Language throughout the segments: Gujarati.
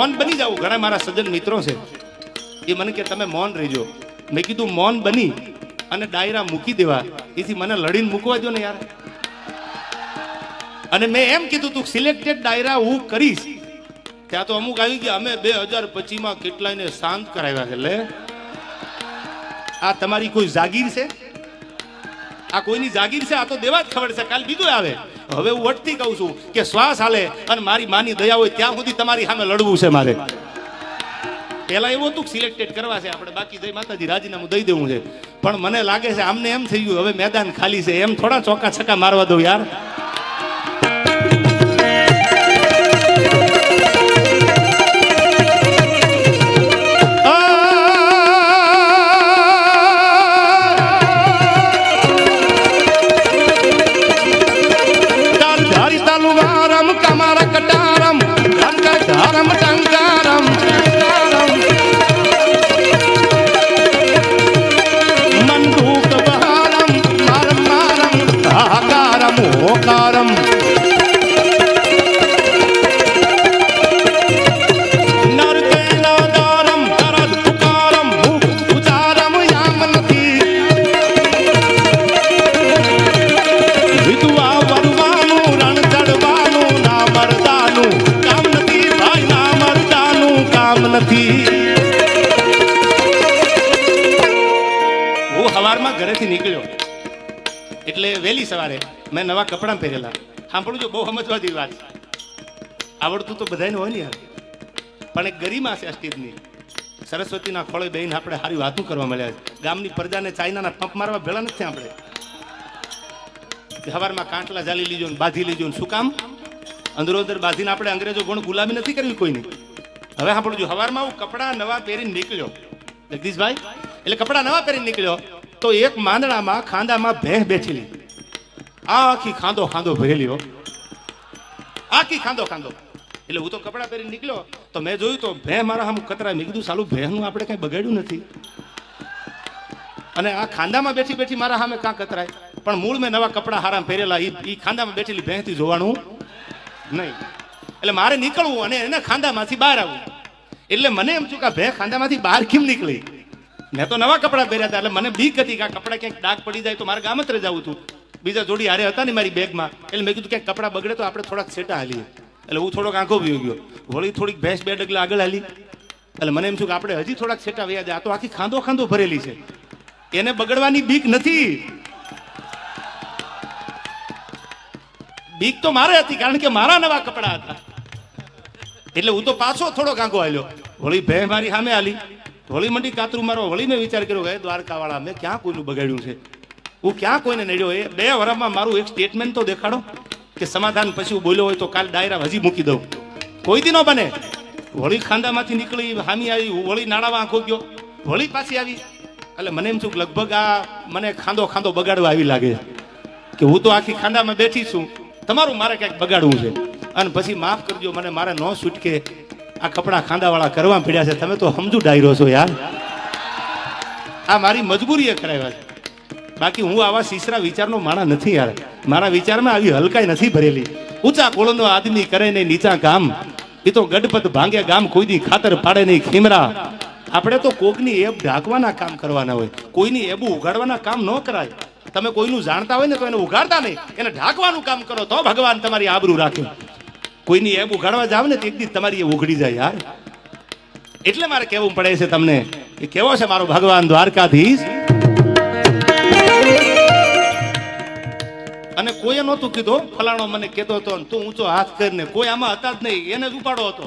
મૌન બની જાવ. ઘણા મારા સજ્જન મિત્રો છે એ મને કે તમે મૌન રહીજો. મેં કીધું મૌન બની અને ડાયરા મૂકી દેવા એથી મને લડીને મૂકવા દો ને યાર. અને મેં એમ કીધું તું સિલેક્ટેડ ડાયરા હું કરીશ. ત્યાં તો અમુક આવી ગયા અમે 2025 કેટલાયને શાંત કરાવ્યા છે. લે આ તમારી કોઈ જાગીર છે? આ કોઈની જાગીર છે? આ તો દેવા જ ખબર છે. કાલ બીજું આવે. હવે હું વટથી કહું છું કે શ્વાસ હાલે અને મારી માની દયા હોય ત્યાં સુધી તમારી સામે લડવું છે મારે. પેલા એવું હતું સિલેક્ટેડ કરવા છે આપણે, બાકી જય માતાજી રાજીનામું દઈ દેવું છે. પણ મને લાગે છે આમને એમ થઈ ગયું હવે મેદાન ખાલી છે, એમ થોડા ચોકા છક્કા મારવા દઉં યાર. હું સવારમાં ઘરેથી નીકળ્યો એટલે વહેલી સવારે મેં નવા કપડાં પહેરેલા. સાંભળું જો, બહુ સમજવા જેવી વાત. આવડતું તો બધાને હોય ને યાર, પણ એક ગરિમા છે અસ્તિત્વની. સરસ્વતીના ખોળે બેહીને આપણે સારી વાતો કરવા મળ્યા છે. ગામની પ્રજાને ચાઇનાના પંપ મારવા ભેળા નથી આપણે. સવારમાં કાંટલા જાલી લીજો ને બાંધી લીજો ને શું કામ? અંદરો અંદર બાંધીને આપણે અંગ્રેજો ગુણ ગુલામી નથી કરવી કોઈની. હવે સાંભળજો, સવારમાં હું કપડા નવા પહેરીને નીકળ્યો જગદીશભાઈ. એટલે કપડા નવા પહેરીને નીકળ્યો તો એક માંદડામાં ખાંદામાં ભેંસ બેઠેલી. આખી ખાંદો ખાંદો ભરેલી હો, આખી ખાંદો ખાંદો. એટલે હું તો કપડા પહેરીને નીકળ્યો તો મેં જોયું તો ભેંસ મારા સામે કતરાય. મેં કીધું સાલું ભેંસનું આપણે કઈ બગાડ્યું નથી અને આ ખાંદામાં બેઠી બેઠી મારા સામે કાં કતરાય. પણ મૂળ મેં નવા કપડા હારામ પહેરેલા, એ ખાંદામાં બેઠેલી ભેંસથી જોવાનું નહીં. એટલે મારે નીકળવું અને એને ખાંદામાંથી બહાર આવવું. એટલે મને એમ છું કે ભેં ખાંદામાંથી બહાર કેમ નીકળી? મેં તો નવા કપડા પહેર્યા હતા એટલે મને બીક હતી કે આ કપડા ક્યાંક ડાઘ પડી જાય તો મારે ગામત્રે જવું હતું. બીજા જોડી હારે હતા ને મારી બેગમાં. એટલે મેં કીધું ક્યાંક કપડા બગડે તો આપણે થોડાક સેટા હાલીએ. એટલે હું થોડોક આંખો ભી ગયો. વળી થોડીક ભેંસ 2 ડગલા આગળ હાલી. એટલે મને એમ છું કે આપણે હજી થોડાક સેટા વયા જાય. આ તો આખી ખાંદો ખાંદો ભરેલી છે, એને બગડવાની બીક નથી. બીક તો મારે હતી કારણ કે મારા નવા કપડા હતા. એટલે હું તો પાછો થોડોક આંખો હાલ્યો. વળી ભેંસ મારી સામે હાલી. વળી મંડી કાતરું મારવા. વળી મેં વિચાર કર્યો કે દ્વારકા વાળા મેં ક્યાં કોઈનું બગાડ્યું છે? હું ક્યાં કોઈને નડ્યો? એ 2 વર્ષમાં મારું એક સ્ટેટમેન્ટ તો દેખાડો કે સમાધાન પછી હું બોલ્યો હોય તો કાલ ડાયરા હજી મૂકી દઉં. કોઈ દી ન બને. વળી ખાંદામાંથી નીકળી હામી આવી, વળી નાળામાં આંખો ગયો, વળી પાછી આવી. એટલે મને એમ છું કે લગભગ આ મને ખાંદો ખાંદો બગાડવા આવી લાગે કે હું તો આખી ખાંદામાં બેઠી છું, તમારું મારે ક્યાંક બગાડવું છે. અને પછી માફ કરજો, મને મારે ન છૂટકે આ કપડા ખાંદાવાળા કરવા પડ્યા છે. તમે તો સમજુ ડાયરો છો યાર, આ મારી મજબૂરી એ કરાવ્યા છે. બાકી હું આવા સીસરા વિચારનો માણસ નથી યાર. મારા વિચારમાં આવી હલકાઈ નથી ભરેલી. ઊંચા કોળનો આદમી કરે નહીં નીચા કામ, એ તો ગડપત ભાંગે ગામ કોઈ દી ખાતર પાડે નહીં ખીમરા. આપણે તો કોકની એબ ઢાંકવાના કામ કરવાના હોય, કોઈની એબું ઉગાડવાના કામ ન કરાય. તમે કોઈનું જાણતા હોય ને તો એને ઉગાડતા નહીં, એને ઢાંકવાનું કામ કરો તો ભગવાન તમારી આબરૂ રાખે. કોઈની એબ ઉગાડવા જાવ ને તો એક દી તમારી એ ઉઘડી જાય યાર. એટલે મારે કહેવું પડે છે તમને કે કેવો છે મારો ભગવાન દ્વારકાધીશ. અને કોઈએ નહોતું કીધું ફલાણો મને કહેતો હતો તું ઊંચો હાથ કરીને, કોઈ આમાં હતા જ નહીં, એને જ ઉપાડો હતો.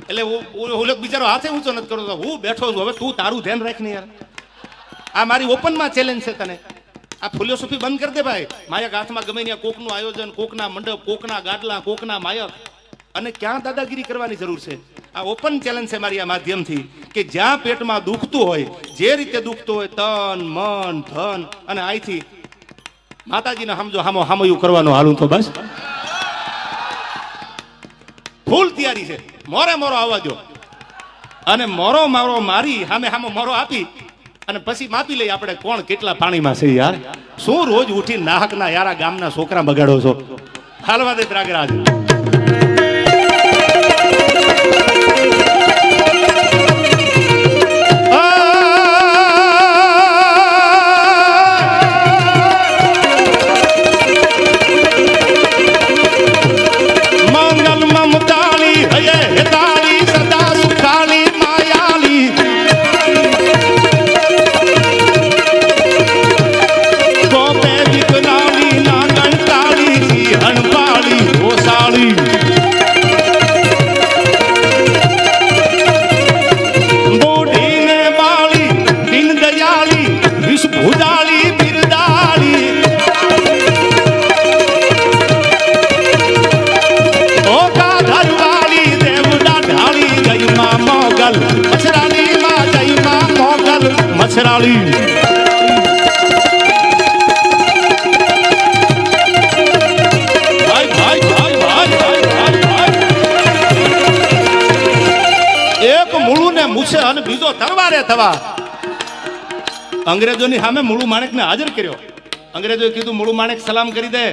એટલે હું બિચારો હાથે ઊંચો નથી કરતો, હું બેઠો છું. હવે તું તારું ધ્યાન રાખ ને યાર. આ મારી ઓપનમાં ચેલેન્જ છે તને. આ ફિલોસોફી બંધ કરી દે ભાઈ. માયક હાથમાં ગમે ત્યાં કોકનું આયોજન, કોકના મંડપ, કોકના ગાડલા, કોકના માયક, અને ક્યાં દાદાગીરી કરવાની જરૂર છે? આ ઓપન ચેલેન્જ છે મારી આ માધ્યમથી કે જ્યાં પેટમાં દુખતું હોય, જે રીતે દુખતું હોય, તન મન ધન અને આઈથી માતાજીને સમજો હામો હામયું કરવાનો હાલું તો બસ ફૂલ તૈયારી છે. મોરે મોરો આવવા દો અને મોરો મારો મારી સામે સામો મોરો આપી અને પછી માપી લઈ આપણે કોણ કેટલા પાણીમાં છે યાર. શું રોજ ઉઠી નાહકના યારા ગામના છોકરા બગાડો છો? હાલવા દે ત્રાગરાજ. મૂછે અને બીજો તરવારે થવા. અંગ્રેજોની સામે મુળુ માણેકને હાજર કર્યો. અંગ્રેજોએ કીધું મુળુ માણેક સલામ કરી દે.